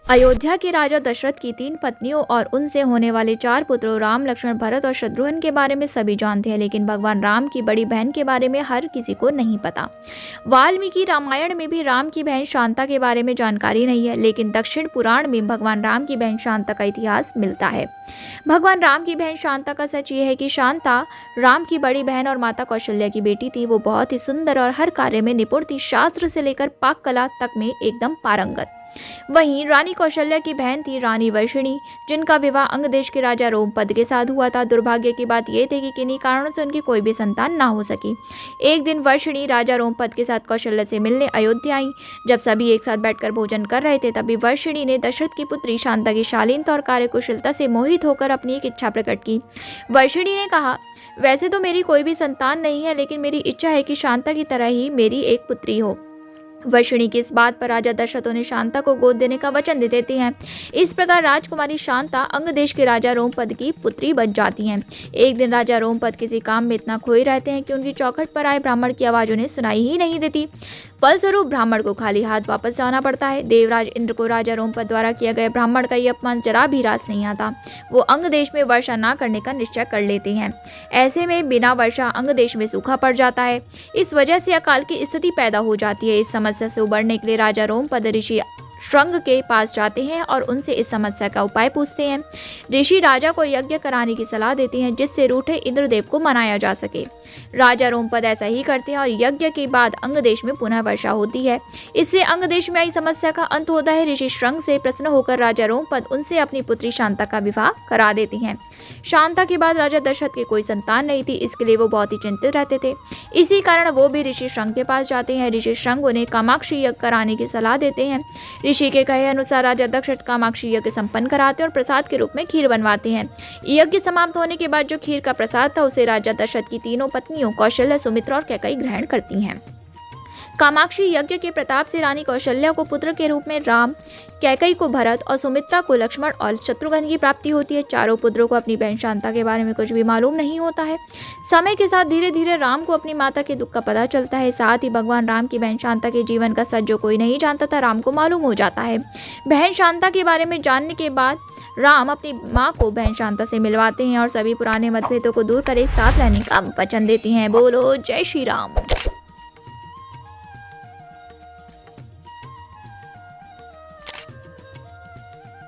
अयोध्या के राजा दशरथ की 3 पत्नियों और उनसे होने वाले 4 पुत्रों राम, लक्ष्मण, भरत और शत्रुघ्न के बारे में सभी जानते हैं, लेकिन भगवान राम की बड़ी बहन के बारे में हर किसी को नहीं पता। वाल्मीकि रामायण में भी राम की बहन शांता के बारे में जानकारी नहीं है, लेकिन दक्षिण पुराण में भगवान राम की बहन शांता का इतिहास मिलता है। भगवान राम की बहन शांता का सच ये है कि शांता राम की बड़ी बहन और माता कौशल्या की बेटी थी। वो बहुत ही सुंदर और हर कार्य में निपुण थी, शास्त्र से लेकर पाक कला तक में एकदम पारंगत। वहीं रानी कौशल्या की बहन थी रानी वर्षिणी, जिनका विवाह अंग देश के राजा रोमपद के साथ हुआ था। दुर्भाग्य की बात यह थी कि किन्हीं कारणों से उनकी कोई भी संतान ना हो सकी। एक दिन वर्षिणी राजा रोमपद के साथ कौशल्या से मिलने अयोध्या आई। जब सभी एक साथ बैठकर भोजन कर रहे थे, तभी वर्षिणी ने दशरथ की पुत्री शांता की शालीनता और कार्यकुशलता से मोहित होकर अपनी एक इच्छा प्रकट की। वर्षिणी ने कहा, वैसे तो मेरी कोई भी संतान नहीं है, लेकिन मेरी इच्छा है कि शांता की तरह ही मेरी एक पुत्री हो। वर्षिणी की इस बात पर राजा दशरथ उन्हें शांता को गोद देने का वचन दे देते हैं। इस प्रकार राजकुमारी शांता अंग देश के राजा रोमपद की पुत्री बन जाती हैं। एक दिन राजा रोमपद किसी काम में इतना खोए रहते हैं कि उनकी चौखट पर आए ब्राह्मण की आवाज उन्हें सुनाई ही नहीं देती। फलस्वरूप ब्राह्मण को खाली हाथ वापस जाना पड़ता है। देवराज इंद्र को राजा रोमपद द्वारा किया गया ब्राह्मण का ये अपमान जरा भी रास नहीं आता। वो अंग देश में वर्षा न करने का निश्चय कर लेते हैं। ऐसे में बिना वर्षा अंग देश में सूखा पड़ जाता है। इस वजह से अकाल की स्थिति पैदा हो जाती है। इस समस्या से उबरने के लिए राजा रोमपद ऋषि श्रृंग के पास जाते हैं और उनसे इस समस्या का उपाय पूछते हैं। ऋषि राजा को यज्ञ कराने की सलाह देते हैं, जिससे रूठे इंद्रदेव को मनाया जा सके। राजा रोमपद ऐसा ही करते हैं और यज्ञ के बाद अंग देश में पुनः वर्षा होती है। इससे अंग देश में आई समस्या का अंत होता है। ऋषि श्रृंग से प्रसन्न होकर राजा रोमपद उनसे अपनी पुत्री शांता का विवाह करा देते हैं। शांता के बाद राजा दशरथ की कोई संतान नहीं थी, इसके लिए वो बहुत ही चिंतित रहते थे। इसी कारण वो भी ऋषि श्रृंग के पास जाते हैं। ऋषि श्रृंग उन्हें कामाक्षी यज्ञ कराने की सलाह देते हैं। ऋषि के कहे अनुसार राजा दशरथ कामाक्षी यज्ञ संपन्न कराते हैं और प्रसाद के रूप में खीर बनवाते हैं। यज्ञ समाप्त होने के बाद जो खीर का प्रसाद था, उसे राजा दशरथ की तीनों पत्नियों कौशल्या, सुमित्रा और कैकेयी ग्रहण करती हैं। कामाक्षी यज्ञ के प्रताप से रानी कौशल्या को पुत्र के रूप में राम, कैकेयी को भरत और सुमित्रा को लक्ष्मण और शत्रुघ्न की प्राप्ति होती है। चारों पुत्रों को अपनी बहन शांता के बारे में कुछ भी मालूम नहीं होता है। समय के साथ धीरे धीरे राम को अपनी माता के दुख का पता चलता है। साथ ही भगवान राम की बहन शांता के जीवन का सच जो कोई नहीं जानता था, राम को मालूम हो जाता है। बहन शांता के बारे में जानने के बाद राम अपनी माँ को बहन शांता से मिलवाते हैं और सभी पुराने मतभेदों को दूर कर एक साथ रहने का वचन देते हैं। बोलो जय श्री राम।